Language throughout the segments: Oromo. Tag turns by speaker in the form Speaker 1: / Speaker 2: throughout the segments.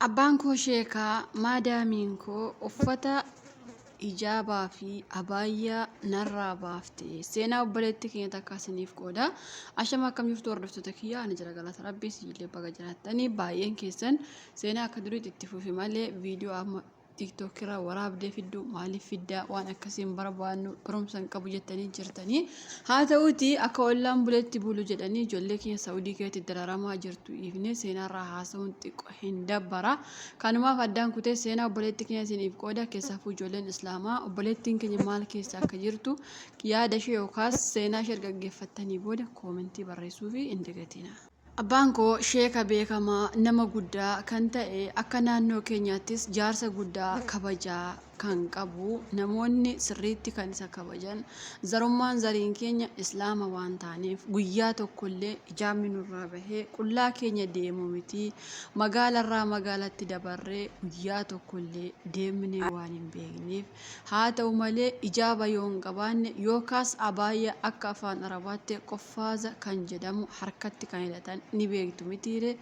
Speaker 1: Abbaan koo sheekaa maadaamiin koo uffata hijaabaa fi abaayyaa narraa baafte seenaa obboleettii keenya takka isiniif qooda. Ashama akkam jirtu hordoftoota kiyyaa ani jira galata rabbii siillee baga jiraattanii baay'een keessan seenaa akka duriitti itti fufi malee viidiyoo amma TikTok irraa waraabdee fiddu maaliif fiddaa waan akkasiin barbaannu barumsan qabu jettanii jirtanii haa ta'uuti akka ollaan buleetti bulu jedhanii ijoollee keenya Saawudii keessatti dararamaa jirtu ifne seenaarraa haasa'uun xiqqoo hin dabbara. Kanumaaf addaan kutee seenaa obboleettii keenya isiniif qooda keessaafuu ijoolleen Islaamaa obboleettiin keenya maal keessa akka jirtu yaada ishee yookaas seenaa ishee gaggeeffattanii booda koomentii barreessuu fi hin dagatina. Abbaan koo sheeka beekamaa nama guddaa kan ta'e akka naannoo keenyaattis jaarsa guddaa kabajaa kan qabu namoonni sirriitti kan isa kabajan zarummaan zariin keenya islaama waan taaneef guyyaa tokkollee ijaabni nurraa bahee qullaa keenya deemu miti magaalarraa magaalatti dabarree guyyaa tokkollee deemnee waan hin beekneef haa ta'u malee ijaaba yoo hin qabaanne yookaas abaayyaa akka afaan arabaatti qoffaaza kan jedhamu harkatti kan hidhatan ni beektu mitiire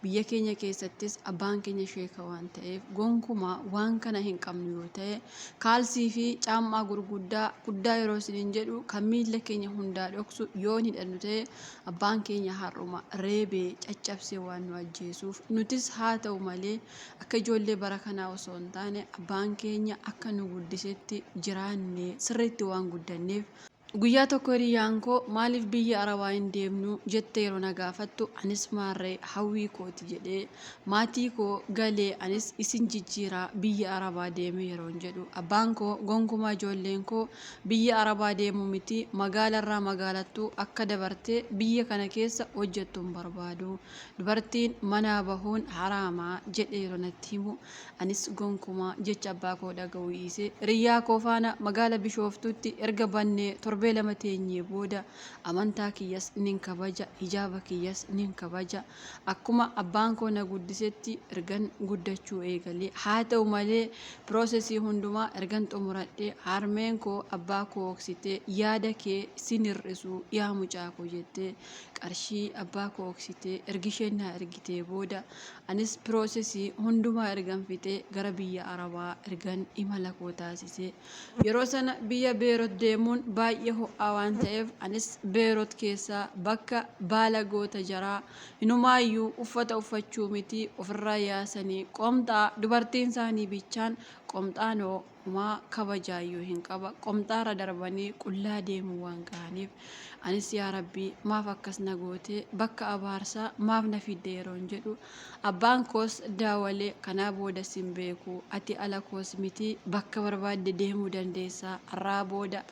Speaker 1: biyya keenya keessattis abbaan keenya sheeka waan ta'eef gonkumaa waan kana hin qabnu yoo ta'e kaalsii fi caammaa gurguddaa yeroo isiniin jedhu kan miilla keenya hundaa dhoksu yoo hidhannu ta'e abbaan keenya har'uma reebee caccabsee waan nu ajjeesuuf nutis haa ta'u malee akka ijoollee bara kanaa osoo hin taane abbaan keenya akka nu guddisetti jiraannee sirriitti waan guddanneef guyyaa tokko hiriyyaan koo maaliif biyya arabaa hin deemnu jettee yeroo na gaafattu anis maarree hawwii kooti jedhee maatii koo galee anis isin jijjiiraa biyya arabaa deeme yeroo jedhu abbaan koo gonkumaa ijoolleen koo biyya arabaa deemu miti magaalarraa magaalattuu akka dabartee biyya kana keessa hojjettu hin barbaadu dubartiin manaa bahuun haraamaa jedhee yeroo natti himu anis gonkumaa jecha abbaa koo dhaga'uu dhiisee hiriyyaa koo faana magaala Bishooftuutti erga bannee torbee lama teenyee booda amantaa kiyyas nin kabaja hijaaba kiyyas nin kabaja akkuma abbaan koo na guddisetti ergan guddachuu eegalee haa ta'u malee piroosesii hundumaa ergan xumuradhee harmeen koo abbaa koo oksitee yaada kee sin hir'isu yaa mucaa koo jettee qarshii abbaa koo oksitee ergisheen na ergitee booda anis piroosesii hundumaa ergan fixee gara biyya arabaa ergan imala koo taasisee yeroo sana biyya Beerot deemuun baay'ee ho'aa waan ta'eef anis Beerot keessaa bakka baala goota jaraa inumaayyuu uffata uffachuu miti ofirraa yaasanii qomxaa dubartiin isaanii bichaan qomxaanoo maa kabajaayyuu hin qaba qomxaarra darbanii qullaa deemuu waan ga'aniif anis yaa rabbii maaf akkas na gootee bakka abaarsaa maaf na fidde yeroon jedhu abbaan koos daawalee kanaa booda sin beeku ati ala koos miti bakka barbaadde deemuu dandeessaa har'aa booda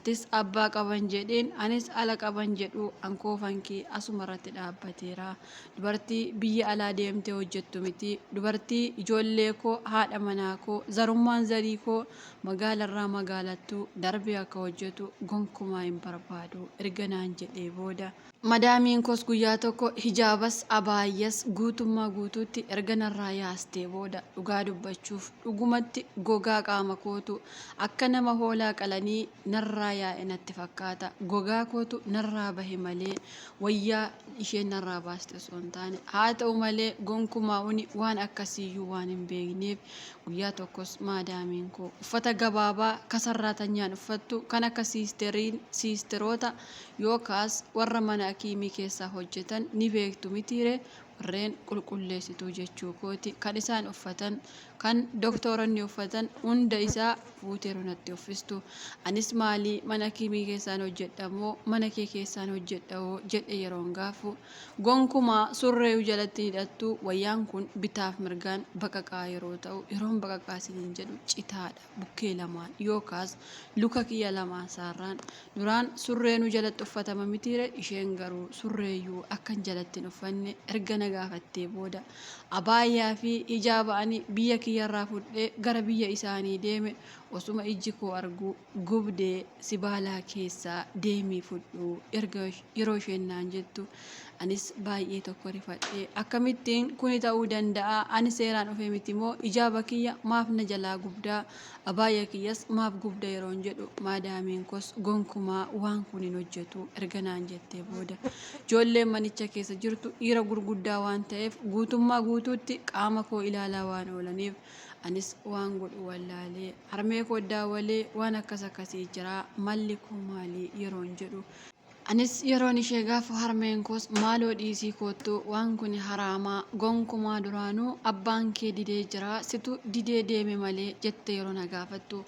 Speaker 1: atis abbaa qaban jedheen anis ala qaban jedhu ankoofan kee asuma irratti dhaabbateera dubartii biyya alaa deemtee hojjettu miti dubartii ijoollee koo haadha manaa koo zarummaan zarii koo magaalarraa magaalattuu darbee akka hojjetu gonkumaa hin barbaadu erga naan jedhee booda madaamiin koos guyyaa tokko hijaabas abaayyas guutummaa guutuutti erga narraa yaastee booda dhugaa dubbachuuf dhugumatti gogaa qaama kootu akka nama hoolaa qalanii narraa yaa'e natti fakkaata gogaa kootu narraa bahe malee wayyaa isheen narraa baaste osoo hin taane haa ta'u malee gonkumaa uni waan akkasiiyyuu waan hin beekneef guyyaa tokkos maadaamiin koo uffata gabaabaa kasarraatanyaan uffattu kan akka siisteroota yookaas warra mana akiimii keessaa hojjetan ni beektu mitiire warreen qulqulleessituu jechuu kooti kan isaan uffatan kan doktoronni uffatan hunda isaa fuuteeru natti uffistu anis maalii mana akiimii keessaan hojjedhamoo mana kee keessaan hojjedhamoo jedhe yeroon gaafu gonkumaa surree jalatti hidhattu wayyaan kun bitaaf mirgaan baqaqaa yeroo ta'u yeroon baqaqaa isiniin jedhu citaadha bukkee lamaan yookaas luka kiyya lamaan saarraan duraan surreenuu jalatti uffatama mitiire isheen garuu surreeyyuu akkan jalatti hin uffanne erga na gaafattee booda abaayyaa fi hijaaba'anii biyya kiyyarraa fudhee gara biyya isaanii deeme osuma ijji koo argu gubdee si baalaa keessaa deemii fudhu erga yeroo isheen naan jettu anis baay'ee tokko rifadhee akkamittiin kuni ta'uu danda'a ani seeraan dhufee miti moo ijaaba kiyya maaf na jalaa gubdaa abaayya kiyyas maaf gubda yeroon jedhu maadaamiin kos gonkumaa waan kun hin hojjetu erga naan jettee booda ijoolleen manicha keessa jirtu dhiira gurguddaa waan ta'eef guutummaa guutuutti qaama koo ilaalaa waan oolaniif anis waan godhu wallaalee harmee koo daawwalee waan akkas akkasii jira malli koo maalii yeroon jedhu anis yeroon ishee gaafa harmeen koos maaloo dhiisii koottu waan kun haraamaa gonkumaa duraanuu abbaan kee didee jira situ didee deeme malee jette yeroo na gaafattu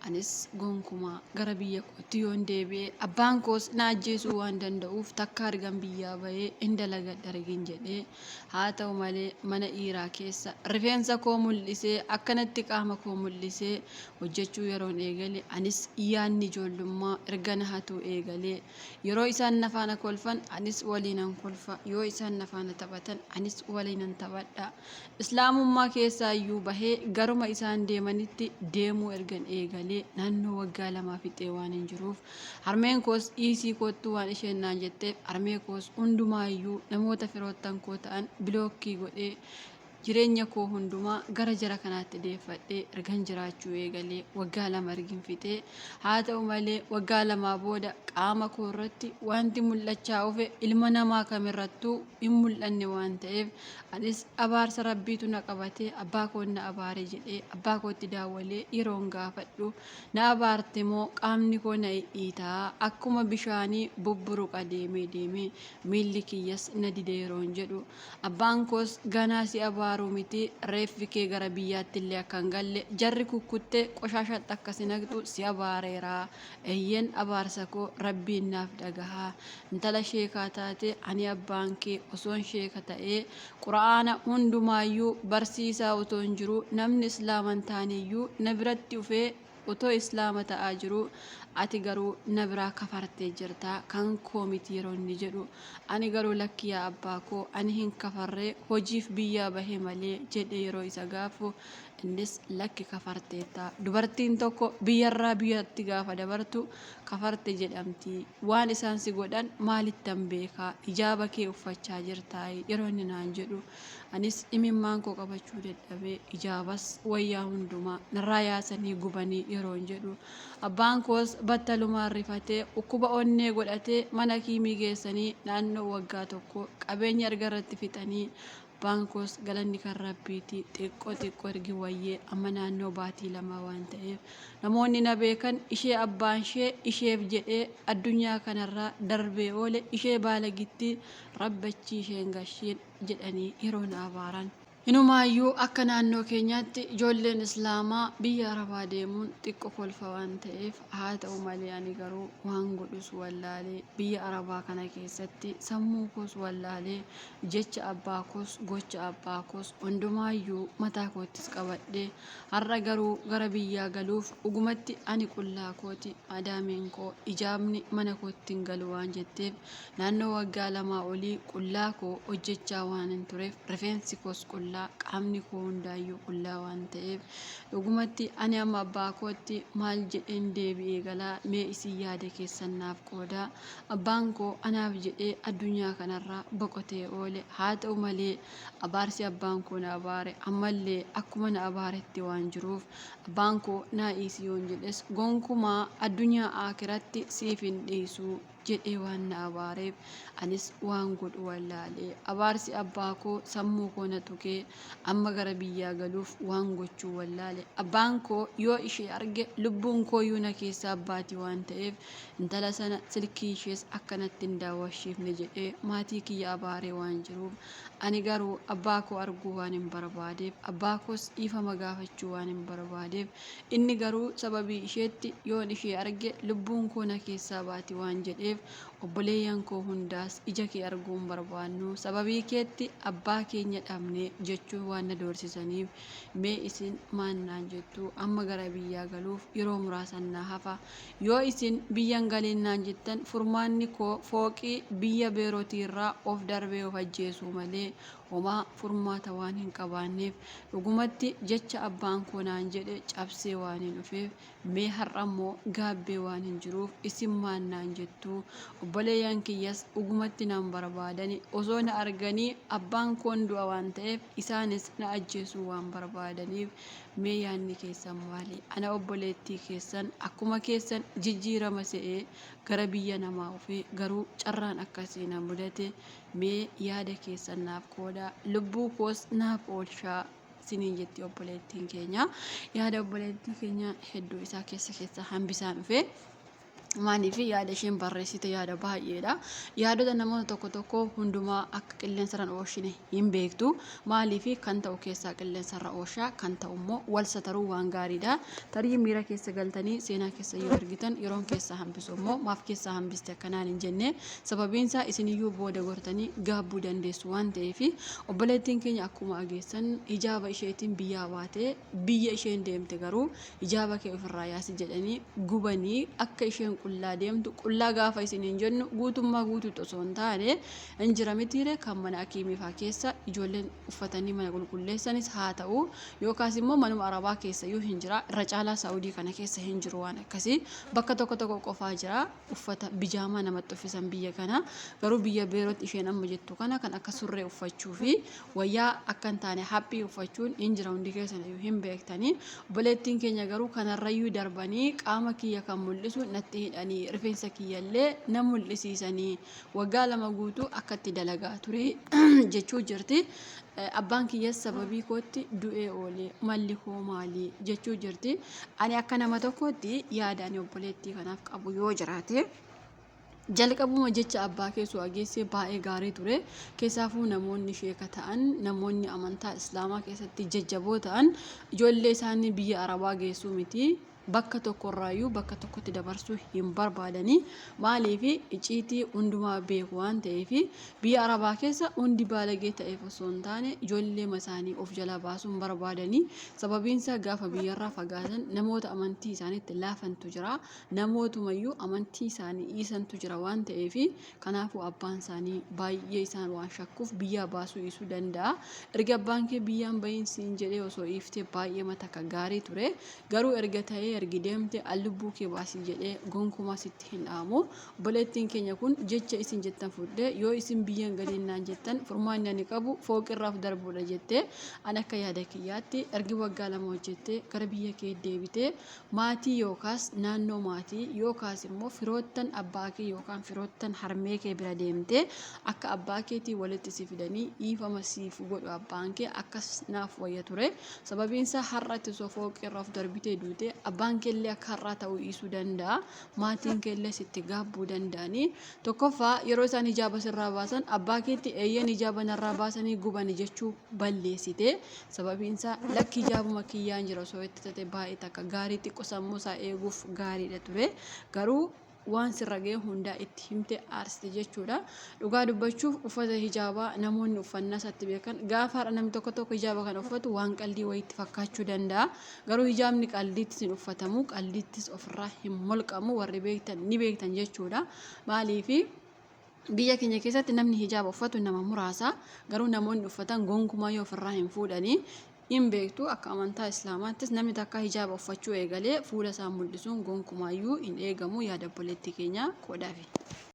Speaker 1: anis gonkumaa gara biyya kootti yoon deebi'e abbaan koos na ajjeesuu waan danda'uuf takka argan biyyaa bahee indalagadha argin jedhee haa ta'u malee mana dhiiraa keessa rifeensa koo mul'isee akkanatti qaama koo mul'isee hojjechuu yeroon eegale anis yaanni ijoollummaa erga na hatu eegalee yeroo isaan na faana kolfan anis waliinan kolfa yoo isaan na faana taphatan anis waliinan taphadha islaamummaa keessaa iyyuu bahee garuma isaan deemanitti deemuu ergan eegalee naannoo waggaa 2 fixee waan hin jiruuf harmeen koos dhiisii koottuu waan isheen naan jetteef harmee koos hundumaa iyyuu namoota firoottan koo ta'an bilookkii godhee jireenya koo hundumaa gara jara kanaatti deeffadhee ergan jiraachuu eegalee waggaa 2 ergin fixee haa ta'u malee waggaa 2 booda qaama koo irratti wanti mul'achaa dhufe ilma namaa kamirrattuu hin mul'anne waan ta'eef anis abaarsa rabbiitu na qabatee abbaa koo na abaare jedhee abbaa kootti daawwalee yeroon gaafadhu na abaarte moo qaamni koo na dhiitaa akkuma bishaanii bubburuqa deemee miilli kiyyas na dide yeroon jedhu abbaan koos ganaa si abaaruu miti reeffi kee gara biyyaatti illee akka hin galle jarri kukkuttee qoshaashatti akka si naqxu si abaareeraa eeyyen abaarsa koo rabbiin naaf dhagahaa intala sheekaa taate ani abbaan kee osoon sheeka ta'ee quraana hundumaayyuu barsiisaa otoo hin jiru namni islaaman taaneyyuu na biratti dhufee otoo islaama ta'aa jiru ati garuu na biraa kafartee jirta kan koo miti yeroo inni jedhu ani garuu lakki yaa abbaa koo ani hin kafarree hojiif biyyaa bahee malee jedhe yeroo isa gaafu innis lakki kafarteetta dubartiin tokko biyyarraa biyyatti gaafa dabartu kafarte jedhamti waan isaan si godhan maalittan beekaa ijaaba kee uffachaa jirtaa yeroo inni naan jedhu anis imimmaan koo qabachuu dadhabee ijaabas wayyaa hundumaa narraa yaasanii gubanii yeroon jedhu abbaan koos battalumaan rifatee ukkuba onnee godhatee mana kiimii geessanii naannoo waggaa tokko qabeenya erga irratti fixanii abbaan koos galanni kan rabbiiti xiqqoo ergi wayyee amma naannoo baatii 2 waan ta'eef namoonni na beekan ishee abbaan isheef jedhee addunyaa kanarraa darbee oole ishee baalagitti rabbachi isheen gashiin jedhanii yeroo na abaaran inumaayyuu akka naannoo keenyaatti ijoolleen islaamaa biyya arabaa deemuun xiqqoo kolfa waan ta'eef haa ta'u malee ani garuu waan godhus wallaalee biyya arabaa kana keessatti sammuu koos wallaalee jecha abbaa koos gocha abbaa koos hundumaayyuu mataa koottis qabadhee har'a garuu gara biyyaa galuuf dhugumatti ani qullaa kooti maadaameen koo ijaabni mana kootti hin galu waan jetteef naannoo waggaa 2 olii qullaa koo hojjechaa waan hin tureef rifeensi koos qullaa qaamni koo hundaayyuu qullaa waan ta'eef dhugumatti ani amma abbaa kootti maal jedheen deebi'ee galaa mee isin yaada keessan naaf qoodaa abbaan koo anaaf jedhee addunyaa kanarraa boqotee oole haa ta'u malee abaarsi abbaan koo na abaare ammallee akkuma na abaaretti waan jiruuf abbaan koo naa dhiisi yoon jedhes gonkumaa addunyaa aakiratti siif hin dhiisu jedhee waan na abaareef anis waan godhu wallaalee abaarsi abbaa koo sammuu koo na tuqee amma gara biyyaa galuuf waan gochuu wallaale abbaan koo yoo ishee arge lubbuun koo iyyuu na keessa abbaatii waan ta'eef intala sana silkii ishees akkanatti hin daawwachiifne jedhee maatii kiyya abaaree waan jiruuf ani garuu abbaa koo arguu waan hin barbaadeef abbaa koos dhiifama gaafachuu waan hin barbaadeef inni garuu sababii isheetti yoon ishee arge lubbuun koo na keessaa baati waan jedheef obboleeyyan koo hundaas ija kee arguun barbaannu sababii keetti abbaa keenya dhabne jechuu waan na doorsisaniif mee isin maannaan jettu amma gara biyyaa galuuf yeroo muraasan na hafa yoo isin biyyan galinnaan jettan furmaanni koo fooqii biyya beerootiirraa of darbee of ajjeesuu malee homaa furmaata waan hin qabaanneef dhugumatti jecha abbaan koo naan jedhe cabsee waan hin dhufeef mee har'a immoo gaabbee waan hin jiruuf isin maan naan jettu obboleeyyan kiyyas dhugumatti naan barbaadani osoo na arganii abbaan koon du'a waan ta'eef isaanis na ajjeesuu waan barbaadaniif mee yaanni keessan maali? Ana obboleettii keessan akkuma keessan jijjiirama se'ee gara biyya namaa ofii garuu carraan akkasii na mudate mee yaada keessan naaf qooda lubbuu koos naaf oolchaa siniin jetti obboleettiin keenya. Yaada obboleettii keenya hedduu isaa keessa hambisaan dhufe. Maaliif yaada isheen barreessite yaada baay'eedha. Yaadota namoota tokko hundumaa akka qilleensarraan oolchine hin beektu. Maaliif kan ta'u keessaa qilleensarra oolchaa kan ta'u immoo wal sataruu waan gaariidha. Tarii miira keessa galtanii seenaa keessa yoo argitan yeroon keessaa hambisu immoo maaf keessaa hambiste akkanaan hin jenne sababiin isaa isiniyyuu booda gortanii gaabbuu dandeessu waan ta'eef obboleettiin keenya akkuma ageessan hijaaba isheetiin biyyaa baatee biyya isheen deemte garuu hijaaba kee ofirraa yaasi jedhanii gubanii akka isheen qullaa deemtu qullaa gaafa isiniin jennu guutummaa guutuutti osoo hin taane hin jira mitiire kan mana akiimii fa'aa keessa ijoolleen uffatanii mana qulqulleessanis haa ta'u yookaas immoo manuma arabaa keessa yoo hin jira irra caalaa saa'udii kana keessa hin jiru waan akkasii bakka tokko qofaa jira uffata bijaamaa namatti uffisan biyya kana garuu biyya beerootti isheen amma jettu kana kan akka surree uffachuu fi wayyaa akka hin taane haphii uffachuun hin jira hundi keessan hin beektanii obboleettiin keenya garuu kanarrayyuu darbanii qaama kiyya kan mul'isu natti hidhanii rifeensa kiyyallee na mul'isiisanii waggaa 2 guutuu akkatti dalagaa ture jechuu jirti. Abbaan kiyyas sababii kootti du'ee oolee malli koo maalii jechuu jirti. Ani akka nama tokkotti yaadaan obboleettii kanaaf qabu yoo jiraate jalqabuma jecha abbaa keessoo ageessee baay'ee gaarii ture. Keessaafuu namoonni sheeka ta'an namoonni amantaa islaamaa keessatti jajjaboo ta'an ijoollee isaanii biyya arabaa geessuu miti. Bakka tokkorraayyuu bakka tokkotti dabarsuu hin barbaadanii maaliif icciitii hundumaa beeku waan ta'eef biyya arabaa keessa hundi baalagee ta'eef osoo hin taane ijoollee isaanii of jala baasuu hin barbaadanii sababiinsa gaafa biyyarraa fagaatan namoota amantii isaaniitti laafantu jira namootumayyuu amantii isaanii dhiisantu jira waan ta'eef kanaafuu abbaan isaanii baay'ee isaan waan shakkuuf biyya baasuu dhiisuu danda'a. Erga abbaan kee biyyaan bahiin siin jedhee osoo iftee baay'ee mata gaarii ture garuu erga ta'ee ergi deemte lubbuu kee baasii jedhee gonkumaa sitti hin dhaamu. Obboleettiin keenya kun jecha isin jettan fuudhee yoo isin biyyaan gadinnaan jettan furmaanni ani qabu fooqirraaf darbuudha jettee an akka yaada kiyyaatti ergi waggaa 2 hojjettee gara biyya kee deebitee maatii yookaas naannoo maatii yookaas immoo firoottan abbaa kee yookaan firoottan harmee kee bira deemtee akka abbaa keetii walitti si fidanii dhiifama siif godhu abbaan kee akkas naaf wayya ture. Sababiinsa har'atti osoo fooqirraaf darbitee duute abbaan keellee akka har'aa ta'uu dhiisuu danda'a. Maatiin keellee sitti gaabbuu danda'anii tokkoffaa yeroo isaan hijaaba sirraa baasan abbaa keetti eeyyan hijaaba narraa baasanii guban jechuu balleessite. Sababiinsa lakki hijaabuma kiyyaan jira osoo itti taate baay'ee takka gaarii xiqqoo sammuu isaa eeguuf gaariidha ture garuu waan sirra ga'e hundaa itti himte aarsite jechuudha. Dhugaa dubbachuuf uffata hijaabaa namoonni uffannaa isaatti beekan gaafa har'a namni tokko hijaaba kana uffatu waan qaldii wayiitti fakkaachuu danda'a. Garuu hijaabni qaldiittis hin uffatamu qaldiittis ofirraa hin molqamu warri beektan ni beektan jechuudha. Maaliif biyya keenya keessatti namni hijaaba uffatu nama muraasa garuu namoonni uffatan gonkumaa yoo ofirraa hin fuudhanii hin beektu. Akka amantaa islaamaattis namni takka hijaaba uffachuu eegalee fuula isaa mul'isuun gonkumaayyuu hin eegamu. Yaada obboleettii keenya qoodaafi.